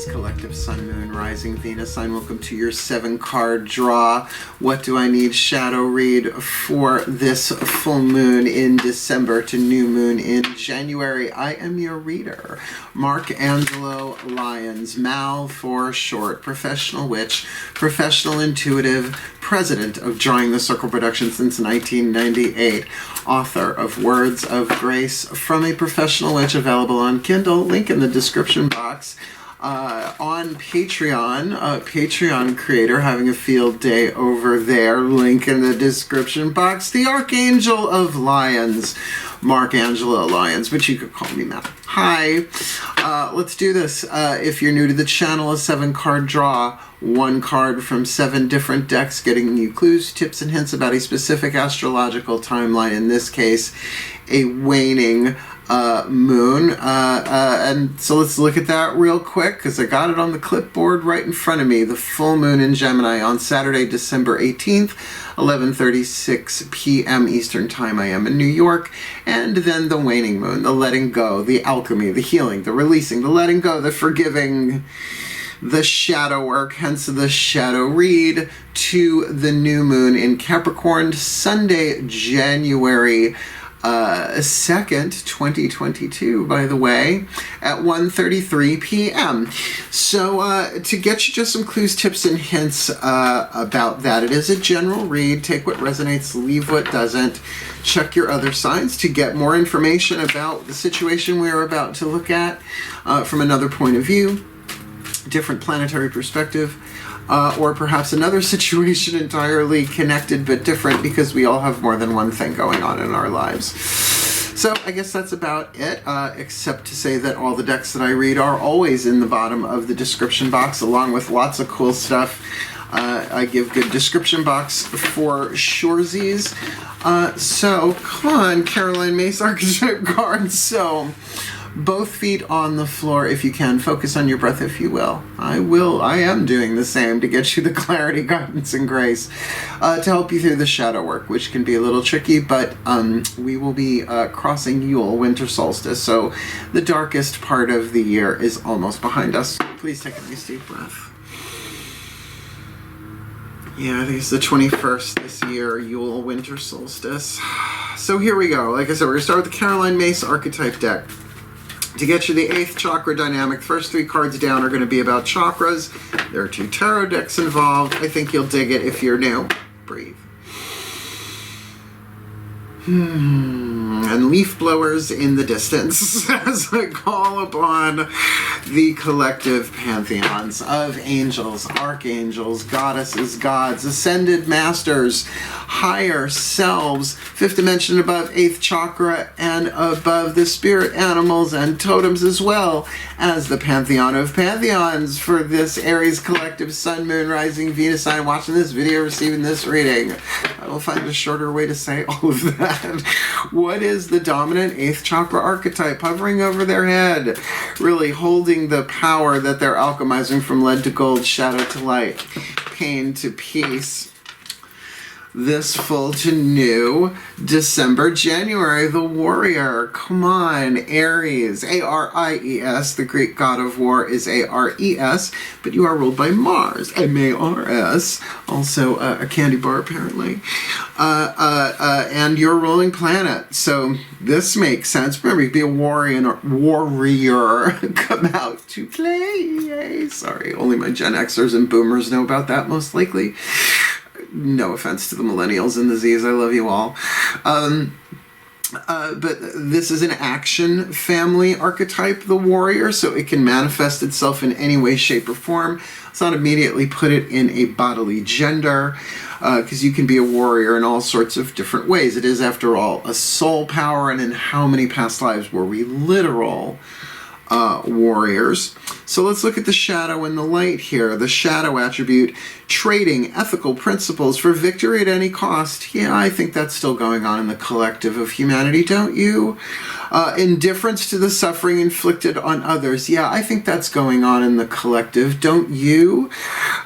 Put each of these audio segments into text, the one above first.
Aries Collective Sun, Moon, Rising, Venus sign. Welcome to your 7-card draw. What do I need shadow read for this full moon in December to new moon in January? I am your reader, Mark Angelo Lyons, Mal for short, professional witch, professional intuitive, president of Drawing the Circle Productions since 1998, author of Words of Grace from a Professional Witch, available on Kindle, link in the description box. On Patreon, Patreon creator, having a field day over there, link in the description box. The Archangel of Lyons, Mark Angelo Lyons, but you could call me Matt. Hi, let's do this. If you're new to the channel, a 7-card draw, 1 card from 7 different decks, getting you clues, tips, and hints about a specific astrological timeline, in this case, a waning moon. And so let's look at that real quick, because I got it on the clipboard right in front of me. The full moon in Gemini on Saturday, December 18th, 11:36 p.m. Eastern Time. I am in New York. And then the waning moon, the letting go, the alchemy, the healing, the releasing, the letting go, the forgiving, the shadow work, hence the shadow read, to the new moon in Capricorn, Sunday, January 2nd, 2022, by the way, at 1:33 p.m. So to get you just some clues, tips, and hints about that, it is a general read. Take what resonates, leave what doesn't. Check your other signs to get more information about the situation we're about to look at from another point of view, different planetary perspective, or perhaps another situation entirely connected but different, because we all have more than one thing going on in our lives. So I guess that's about it, except to say that all the decks that I read are always in the bottom of the description box, along with lots of cool stuff. I give good description box for shoresies. So come on, Caroline Mace archetype cards. So both feet on the floor if you can. Focus on your breath if you will. I am doing the same to get you the clarity, guidance, and grace to help you through the shadow work, which can be a little tricky, but we will be crossing Yule, winter solstice, so the darkest part of the year is almost behind us. Please take a nice deep breath. Yeah, I think it's the 21st this year, Yule, winter solstice. So here we go. Like I said, we're going to start with the Caroline Mace archetype deck. To get you the 8th chakra dynamic, first 3 cards down are going to be about chakras. There are 2 tarot decks involved. I think you'll dig it if you're new. Breathe. And leaf blowers in the distance as I call upon the collective pantheons of angels, archangels, goddesses, gods, ascended masters, higher selves, 5th dimension above, 8th chakra, and above the spirit animals and totems, as well as the pantheon of pantheons for this Aries collective Sun, Moon, Rising, Venus sign watching this video, receiving this reading. I will find a shorter way to say all of that. What is the dominant 8th chakra archetype hovering over their head, really holding the power that they're alchemizing from lead to gold, shadow to light, pain to peace? This full to new December, January, the warrior. Come on, Aries, A-R-I-E-S. The Greek god of war is A-R-E-S, but you are ruled by Mars, M-A-R-S. Also a candy bar, apparently. And your ruling planet. So this makes sense. Remember, you'd be a warrior, come out to play. Sorry, only my Gen Xers and Boomers know about that, most likely. No offense to the millennials and the Z's, I love you all. But this is an action family archetype, the warrior, so it can manifest itself in any way, shape, or form. Let's not immediately put it in a bodily gender, because you can be a warrior in all sorts of different ways. It is, after all, a soul power, and in how many past lives were we literal warriors? So let's look at the shadow and the light here. The shadow attribute, trading ethical principles for victory at any cost. Yeah, I think that's still going on in the collective of humanity, don't you? Indifference to the suffering inflicted on others. Yeah, I think that's going on in the collective, don't you?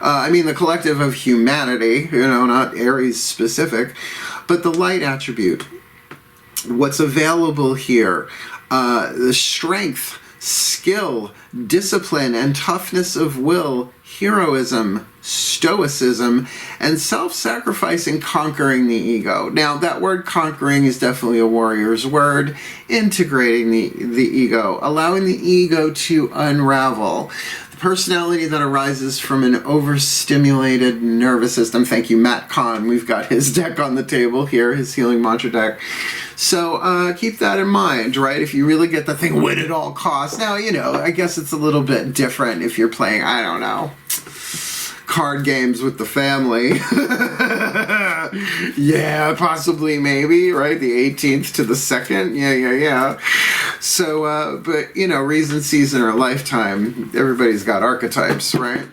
I mean the collective of humanity, you know, not Aries specific, but the light attribute. What's available here? The strength, skill, discipline, and toughness of will, heroism, stoicism, and self-sacrifice in conquering the ego. Now, that word conquering is definitely a warrior's word. Integrating the ego, allowing the ego to unravel. The personality that arises from an overstimulated nervous system. Thank you, Matt Kahn. We've got his deck on the table here, his healing mantra deck. So keep that in mind, right? If you really get the thing win at all costs. Now, you know, I guess it's a little bit different if you're playing, I don't know, card games with the family. Yeah, possibly, maybe, right? The 18th to the 2nd. Yeah. So, but, you know, reason, season, or lifetime, everybody's got archetypes, right?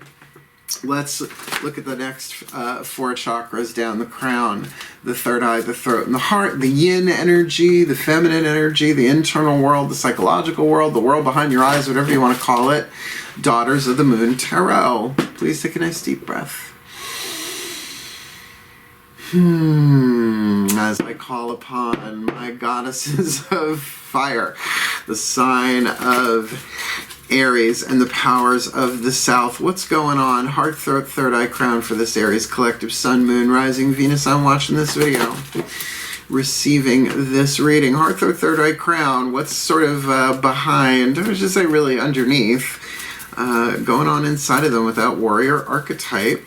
Let's look at the next 4 chakras down the crown, the third eye, the throat, and the heart, the yin energy, the feminine energy, the internal world, the psychological world, the world behind your eyes, whatever you want to call it. Daughters of the Moon Tarot. Please take a nice deep breath. As I call upon my goddesses of fire, the sign of Aries and the powers of the South. What's going on? Heart, throat, third eye, crown for this Aries collective. Sun, Moon, Rising, Venus. I'm watching this video. Receiving this reading. Heart, throat, third eye, crown. What's sort of behind, I should say really underneath, going on inside of them with that warrior archetype.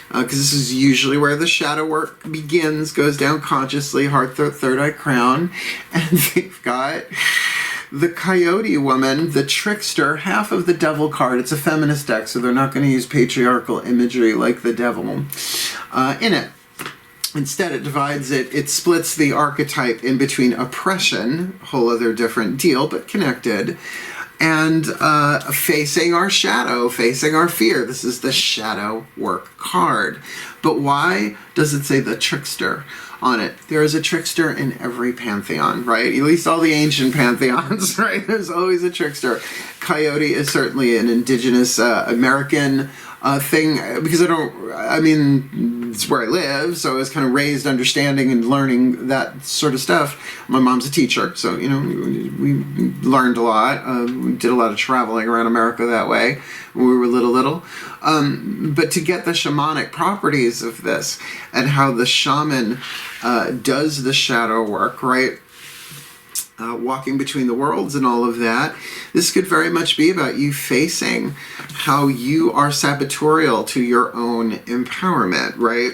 Because this is usually where the shadow work begins, goes down consciously, heart, throat, third eye, crown. And they've got the coyote woman, the trickster, half of the devil card. It's a feminist deck, so they're not going to use patriarchal imagery like the devil in it. Instead, it divides it, it splits the archetype in between oppression, a whole other different deal, but connected, and facing our shadow, facing our fear. This is the shadow work card. But why does it say the trickster on it? There is a trickster in every pantheon, right? At least all the ancient pantheons, right? There's always a trickster. Coyote is certainly an indigenous American thing, because I mean, it's where I live, so I was kind of raised understanding and learning that sort of stuff. My mom's a teacher, so, you know, we learned a lot. We did a lot of traveling around America that way when we were little. But to get the shamanic properties of this and how the shaman does the shadow work, right? Walking between the worlds and all of that, this could very much be about you facing how you are sabotorial to your own empowerment, right?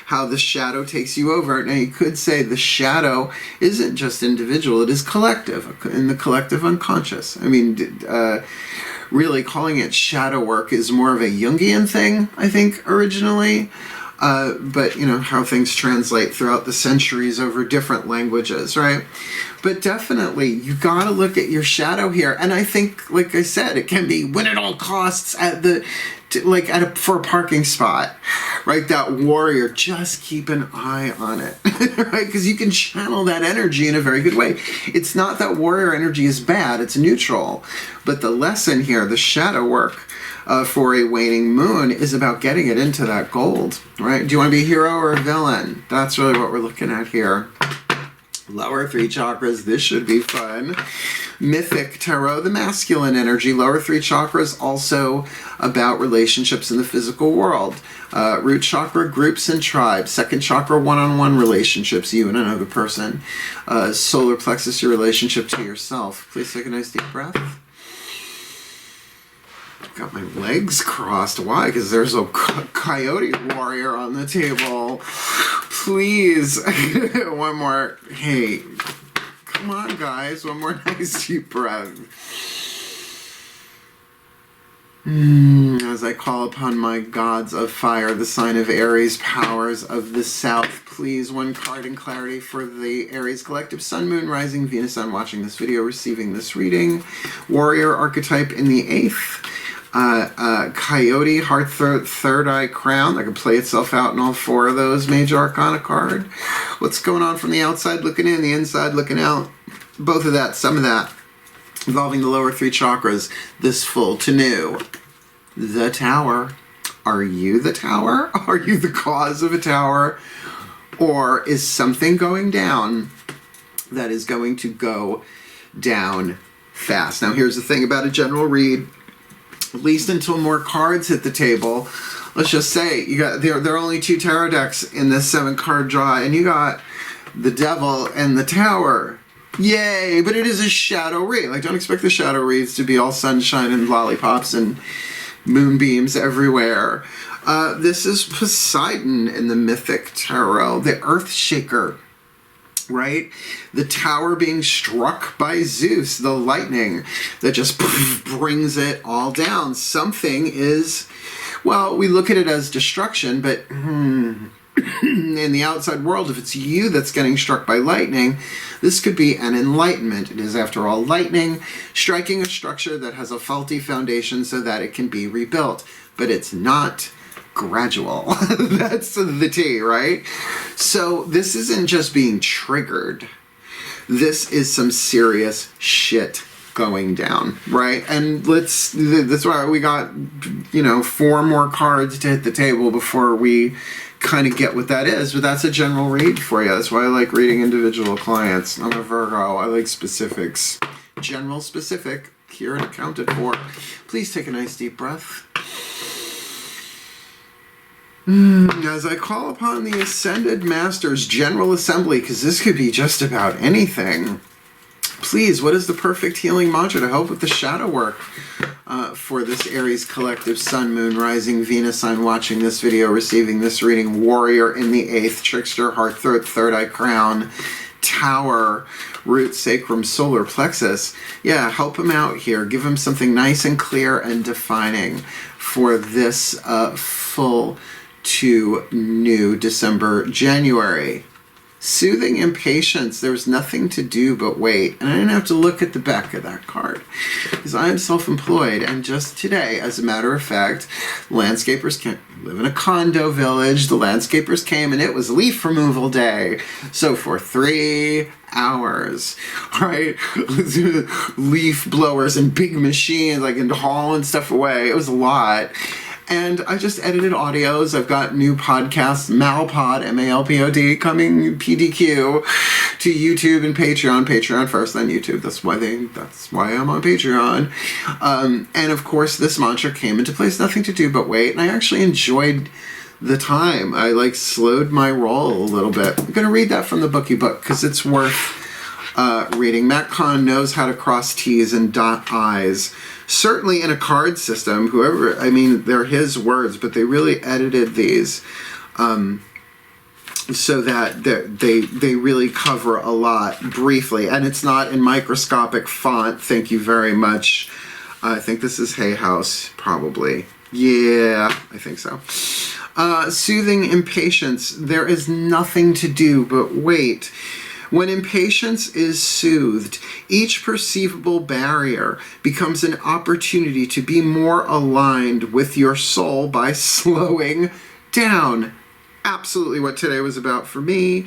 How the shadow takes you over. Now, you could say the shadow isn't just individual, it is collective, in the collective unconscious. I mean, really calling it shadow work is more of a Jungian thing, I think, originally. But, you know, how things translate throughout the centuries over different languages, right? But definitely, you got to look at your shadow here. And I think, like I said, it can be win at all costs at the, for a parking spot, right? That warrior, just keep an eye on it, right? Because you can channel that energy in a very good way. It's not that warrior energy is bad, it's neutral. But the lesson here, the shadow work, for a waning moon is about getting it into that gold, right? Do you want to be a hero or a villain? That's really what we're looking at here. Lower 3 chakras, this should be fun. Mythic tarot, the masculine energy. Lower 3 chakras, also about relationships in the physical world. Root chakra, groups and tribes. Second chakra, one-on-one relationships, you and another person. Solar plexus, your relationship to yourself. Please take a nice deep breath. Got my legs crossed. Why? Because there's a coyote warrior on the table. Please. One more. Hey, come on, guys. One more nice deep breath. As I call upon my gods of fire, the sign of Aries, powers of the South. Please, one card in clarity for the Aries collective. Sun, Moon, Rising, Venus. I'm watching this video, receiving this reading. Warrior archetype in the 8th. Coyote, heart, throat, third eye, crown. That can play itself out in all 4 of those major arcana card. What's going on from the outside looking in, the inside looking out? Both of that, some of that, involving the lower 3 chakras, this full to new. The tower. Are you the tower? Are you the cause of a tower? Or is something going down that is going to go down fast. Now here's the thing about a general read, at least until more cards hit the table. Let's just say you got there are only 2 tarot decks in this 7-card draw, and you got the Devil and the Tower. Yay! But it is a shadow read. Like, don't expect the shadow reads to be all sunshine and lollipops and moonbeams everywhere. This is Poseidon in the Mythic Tarot, the Earth Shaker, right? The tower being struck by Zeus, the lightning that just brings it all down. Something is, well, we look at it as destruction, but in the outside world, if it's you that's getting struck by lightning, this could be an enlightenment. It is, after all, lightning striking a structure that has a faulty foundation so that it can be rebuilt. But it's not gradual. That's the T, right? So this isn't just being triggered. This is some serious shit going down, right? And that's why we got, 4 more cards to hit the table before we kind of get what that is. But that's a general read for you. That's why I like reading individual clients. I'm a Virgo. I like specifics. General specific, here and accounted for. Please take a nice deep breath. As I call upon the Ascended Masters General Assembly, because this could be just about anything. Please, what is the perfect healing mantra to help with the shadow work for this Aries collective Sun, Moon, Rising, Venus sign watching this video, receiving this reading? Warrior in the 8th, Trickster, Heart, Third Eye Crown, Tower, Root, Sacrum, Solar Plexus. Yeah, help him out here. Give him something nice and clear and defining for this full to new December, January. Soothing impatience. There was nothing to do but wait. And I didn't have to look at the back of that card because I am self-employed. And just today, as a matter of fact, landscapers can't live in a condo village. The landscapers came and it was leaf removal day. So for 3 hours, right? Leaf blowers and big machines, like, and hauling stuff away. It was a lot. And I just edited audios. I've got new podcasts, Malpod, M-A-L-P-O-D, coming PDQ to YouTube and Patreon. Patreon first, then YouTube. That's why I'm on Patreon. And of course, this mantra came into place. Nothing to do but wait. And I actually enjoyed the time. I slowed my roll a little bit. I'm going to read that from the bookie book because it's worth reading. Matt Kahn knows how to cross T's and dot I's. Certainly in a card system, they're his words, but they really edited these so that they really cover a lot briefly. And it's not in microscopic font. Thank you very much. I think this is Hay House, probably. Yeah, I think so. Soothing impatience. There is nothing to do but wait. When impatience is soothed, each perceivable barrier becomes an opportunity to be more aligned with your soul by slowing down. Absolutely what today was about for me.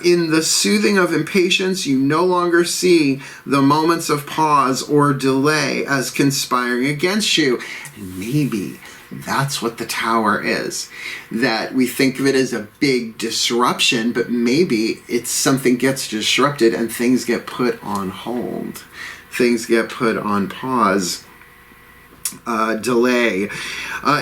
In the soothing of impatience, you no longer see the moments of pause or delay as conspiring against you. And maybe that's what the Tower is. That we think of it as a big disruption, but maybe it's something gets disrupted and things get put on hold. Things get put on pause. Delay.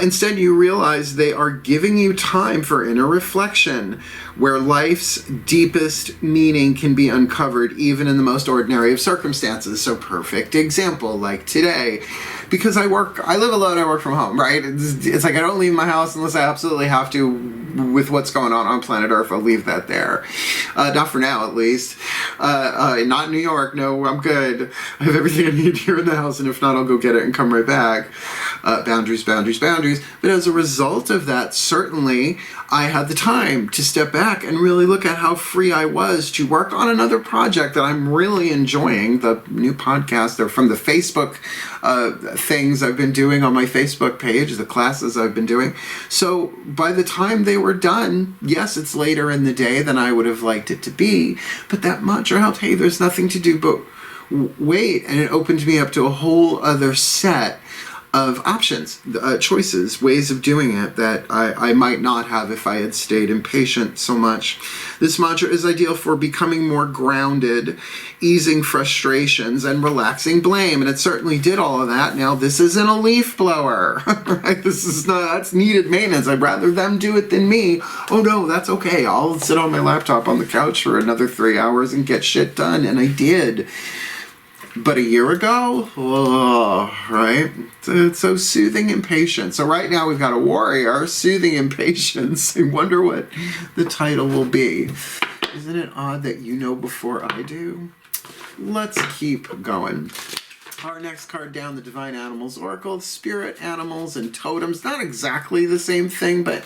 Instead, you realize they are giving you time for inner reflection, where life's deepest meaning can be uncovered even in the most ordinary of circumstances. So, perfect example, like today. Because I live alone, I work from home, right? It's like I don't leave my house unless I absolutely have to. With what's going on planet Earth, I'll leave that there. Not for now, at least. Not in New York. No, I'm good. I have everything I need here in the house, and if not, I'll go get it and come right back. Boundaries. But as a result of that, certainly, I had the time to step back and really look at how free I was to work on another project that I'm really enjoying, the new podcast. They're from the Facebook things I've been doing on my Facebook page, the classes I've been doing. So by the time they were done, yes, it's later in the day than I would have liked it to be, but that mantra helped. Hey, there's nothing to do but wait, and it opened me up to a whole other set of options, choices, ways of doing it that I might not have if I had stayed impatient so much. This mantra is ideal for becoming more grounded, easing frustrations, and relaxing blame. And it certainly did all of that. Now, this isn't a leaf blower, right? This is not, that's needed maintenance. I'd rather them do it than me. Oh no, that's okay. I'll sit on my laptop on the couch for another 3 hours and get shit done. And I did. But a year ago, oh, right? It's so soothing impatience. So right now we've got a warrior, soothing impatience. I wonder what the title will be. Isn't it odd that you know before I do? Let's keep going. Our next card down, the Divine Animals Oracle, Spirit Animals and Totems. Not exactly the same thing, but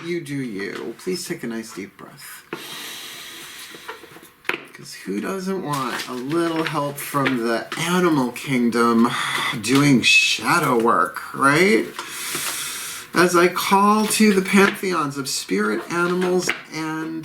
you do you. Please take a nice deep breath. Because who doesn't want a little help from the animal kingdom doing shadow work, right? As I call to the pantheons of spirit animals and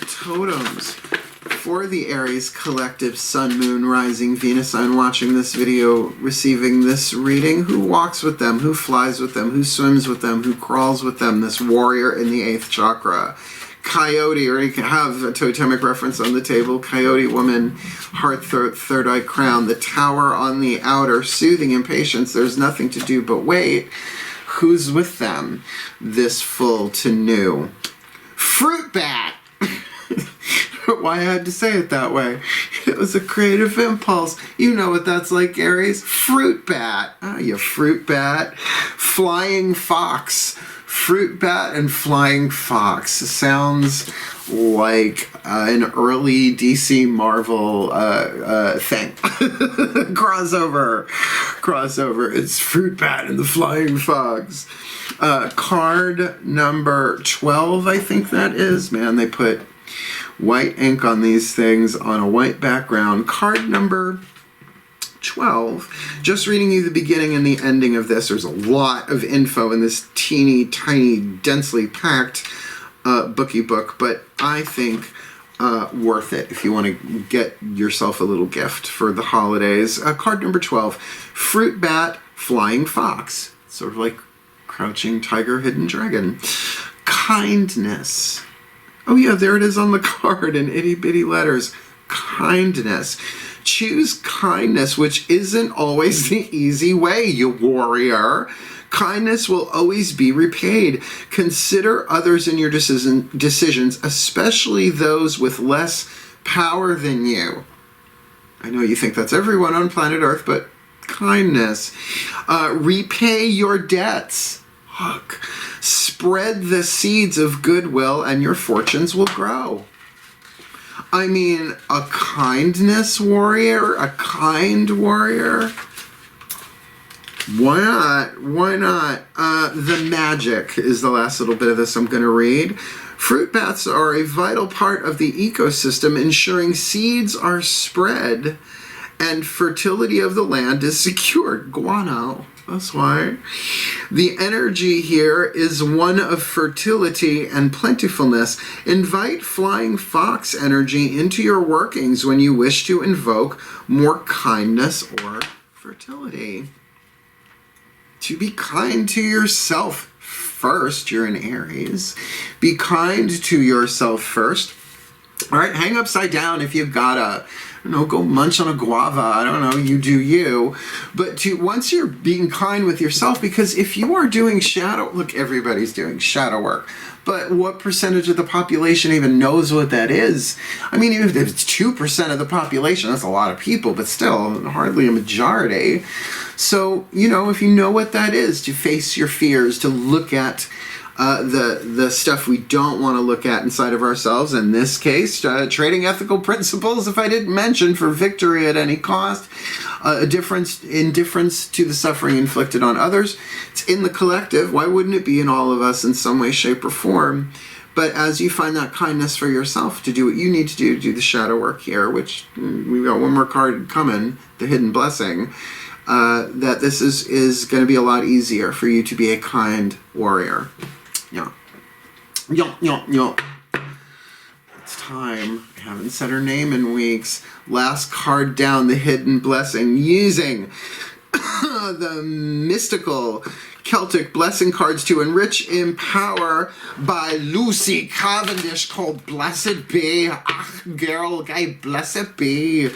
totems for the Aries collective, Sun, Moon, Rising, Venus sign watching this video, receiving this reading, who walks with them, who flies with them, who swims with them, who crawls with them, this warrior in the 8th chakra. Coyote, or you can have a totemic reference on the table. Coyote woman, heart, third eye crown, the tower on the outer, soothing impatience. There's nothing to do but wait. Who's with them? This full to new. Fruit bat! Why I had to say it that way. It was a creative impulse. You know what that's like, Aries. Fruit bat. Ah, you fruit bat. Flying fox. Fruit bat and flying fox sounds like an early DC Marvel thing. Crossover. It's fruit bat and the flying fox. Card number 12, I think that is. Man, they put white ink on these things on a white background. Card number 12. Just reading you the beginning and the ending of this. There's a lot of info in this teeny tiny densely packed bookie book, but I think worth it if you want to get yourself a little gift for the holidays. Card number 12, Fruit Bat, Flying Fox. Sort of like Crouching Tiger, Hidden Dragon. Kindness. Oh yeah, there it is on the card in itty bitty letters. Kindness. Choose kindness, which isn't always the easy way, you warrior. Kindness will always be repaid. Consider others in your decisions, especially those with less power than you. I know you think that's everyone on planet Earth, but kindness. Repay your debts. Look, spread the seeds of goodwill and your fortunes will grow. I mean, a kindness warrior, a kind warrior. Why not? Why not? The magic is the last little bit of this I'm going to read. Fruit bats are a vital part of the ecosystem, ensuring seeds are spread and fertility of the land is secured. Guano. That's why. The energy here is one of fertility and plentifulness. Invite flying fox energy into your workings when you wish to invoke more kindness or fertility. To be kind to yourself first. You're in Aries. Be kind to yourself first. All right, hang upside down if you've got a, go munch on a guava. I don't know, you do you. But once you're being kind with yourself, because if you are doing look, everybody's doing shadow work. But what percentage of the population even knows what that is? I mean, even if it's 2% of the population, that's a lot of people, but still hardly a majority. So, if you know what that is, to face your fears, to look at the stuff we don't want to look at inside of ourselves. In this case, trading ethical principles, if I didn't mention, for victory at any cost, indifference to the suffering inflicted on others. It's in the collective. Why wouldn't it be in all of us in some way, shape, or form? But as you find that kindness for yourself to do what you need to do the shadow work here, which we've got one more card coming, the hidden blessing, that this is going to be a lot easier for you to be a kind warrior. Yeah. It's time. I haven't said her name in weeks. Last card down, the hidden blessing. Using the mystical Celtic blessing cards to enrich, empower by Lucy Cavendish, called Blessed Be. Ah, girl, guy, blessed be.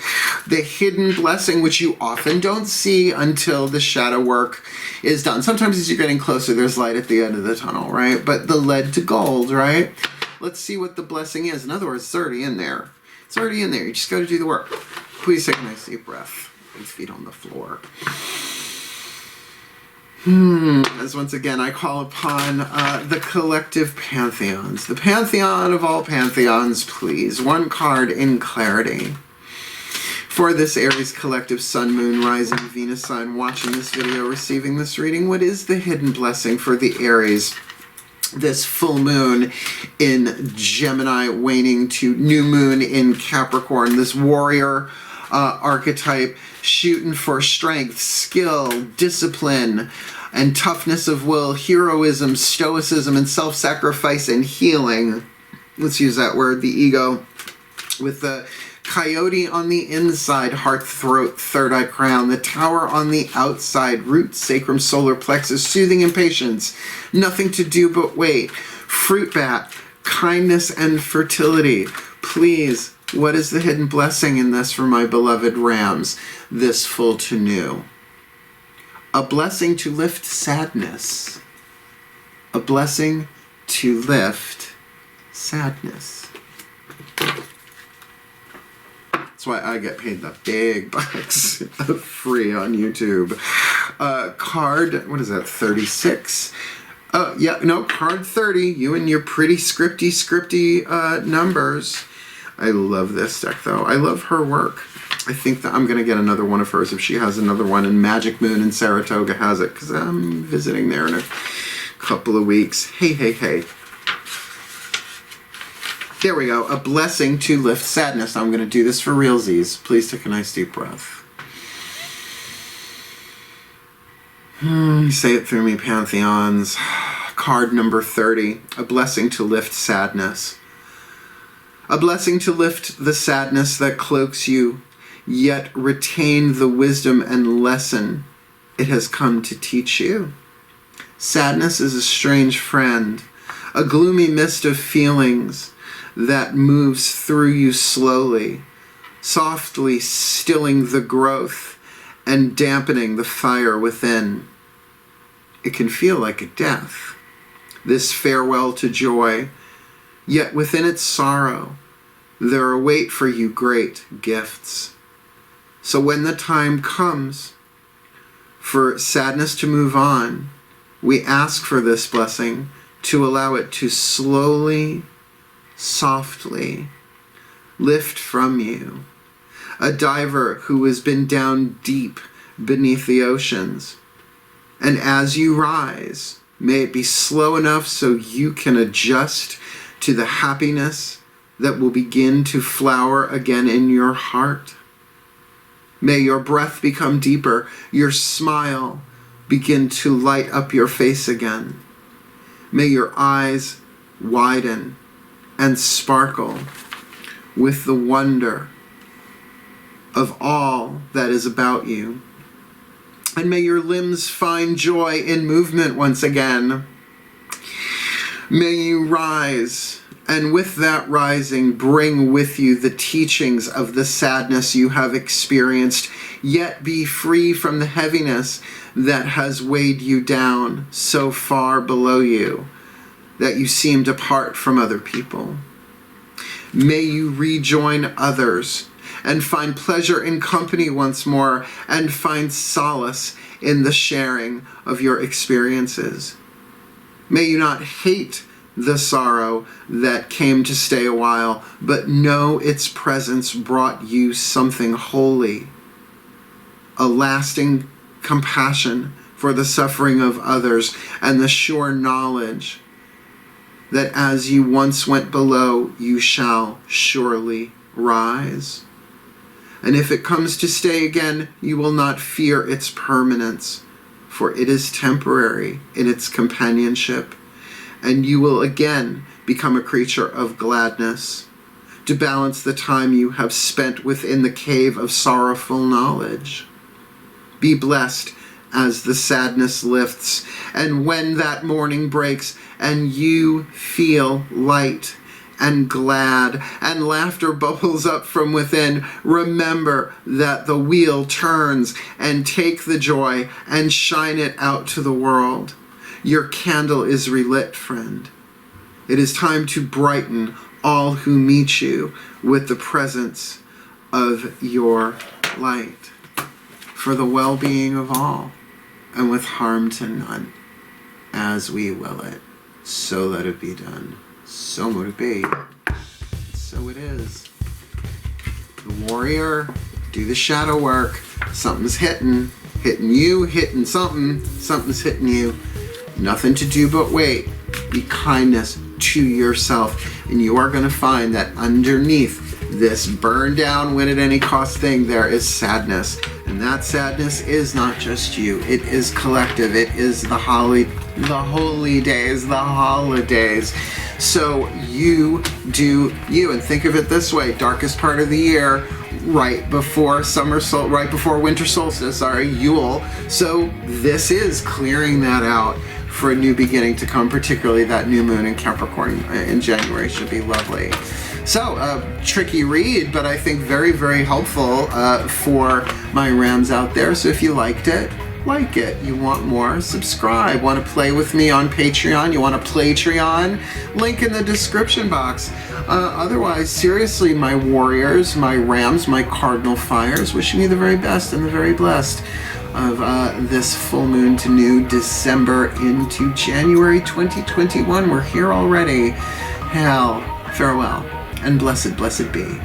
The hidden blessing, which you often don't see until the shadow work is done. Sometimes as you're getting closer, there's light at the end of the tunnel, right? But the lead to gold, right? Let's see what the blessing is. In other words, it's already in there. It's already in there. You just got to do the work. Please take a nice deep breath. Both feet on the floor. As once again I call upon the collective pantheons. The pantheon of all pantheons, please. One card in clarity. For this Aries collective sun, moon, rising, Venus sign watching this video, receiving this reading, what is the hidden blessing for the Aries? This full moon in Gemini, waning to new moon in Capricorn. This warrior archetype, shooting for strength, skill, discipline, and toughness of will, heroism, stoicism, and self-sacrifice and healing. Let's use that word, the ego. With the coyote on the inside, heart, throat, third eye crown. The tower on the outside, root, sacrum, solar plexus, soothing impatience. Nothing to do but wait. Fruit bat, kindness and fertility. Please, what is the hidden blessing in this for my beloved Rams? This full to new. A blessing to lift sadness. A blessing to lift sadness. That's why I get paid the big bucks free on YouTube. Card, what is that, 36? Yeah, no, card 30. You and your pretty scripty numbers. I love this deck, though. I love her work. I think that I'm going to get another one of hers if she has another one, and Magic Moon in Saratoga has it, because I'm visiting there in a couple of weeks. Hey, hey, hey. There we go. A blessing to lift sadness. I'm going to do this for realsies. Please take a nice deep breath. Say it through me, Pantheons. Card number 30. A blessing to lift sadness. A blessing to lift the sadness that cloaks you, yet retain the wisdom and lesson it has come to teach you. Sadness is a strange friend, a gloomy mist of feelings that moves through you slowly, softly stilling the growth and dampening the fire within. It can feel like a death, this farewell to joy, yet within its sorrow, there await for you great gifts. So when the time comes for sadness to move on, we ask for this blessing to allow it to slowly, softly lift from you. A diver who has been down deep beneath the oceans. And as you rise, may it be slow enough so you can adjust to the happiness that will begin to flower again in your heart. May your breath become deeper, your smile begin to light up your face again. May your eyes widen and sparkle with the wonder of all that is about you. And may your limbs find joy in movement once again. May you rise, and with that rising, bring with you the teachings of the sadness you have experienced, yet be free from the heaviness that has weighed you down so far below you that you seemed apart from other people. May you rejoin others and find pleasure in company once more, and find solace in the sharing of your experiences. May you not hate the sorrow that came to stay a while, but know its presence brought you something holy, a lasting compassion for the suffering of others, and the sure knowledge that as you once went below, you shall surely rise. And if it comes to stay again, you will not fear its permanence, for it is temporary in its companionship, and you will again become a creature of gladness, to balance the time you have spent within the cave of sorrowful knowledge. Be blessed as the sadness lifts. And when that morning breaks and you feel light and glad and laughter bubbles up from within, remember that the wheel turns, and take the joy and shine it out to the world. Your candle is relit, friend. It is time to brighten all who meet you with the presence of your light, for the well-being of all, and with harm to none, as we will it. So let it be done. So mote it be. So it is. The warrior, do the shadow work. Something's hitting you, hitting something. Something's hitting you. Nothing to do but wait. Be kindness to yourself, and you are going to find that underneath this burn down, win at any cost thing, there is sadness. And that sadness is not just you. It is collective. It is the holy days, the holidays. So you do you, and think of it this way: darkest part of the year, right before winter solstice, Yule. So this is clearing that out for a new beginning to come, particularly that new moon in Capricorn in January should be lovely. So, tricky read, but I think very, very helpful for my Rams out there. So if you liked it, like it. You want more? Subscribe. Want to play with me on Patreon? You want to Playtreon? Link in the description box. Otherwise, seriously, my warriors, my Rams, my cardinal fires, wishing you the very best and the very blessed of this full moon to new December into January 2021. We're here already. Hail, farewell, and blessed, blessed be.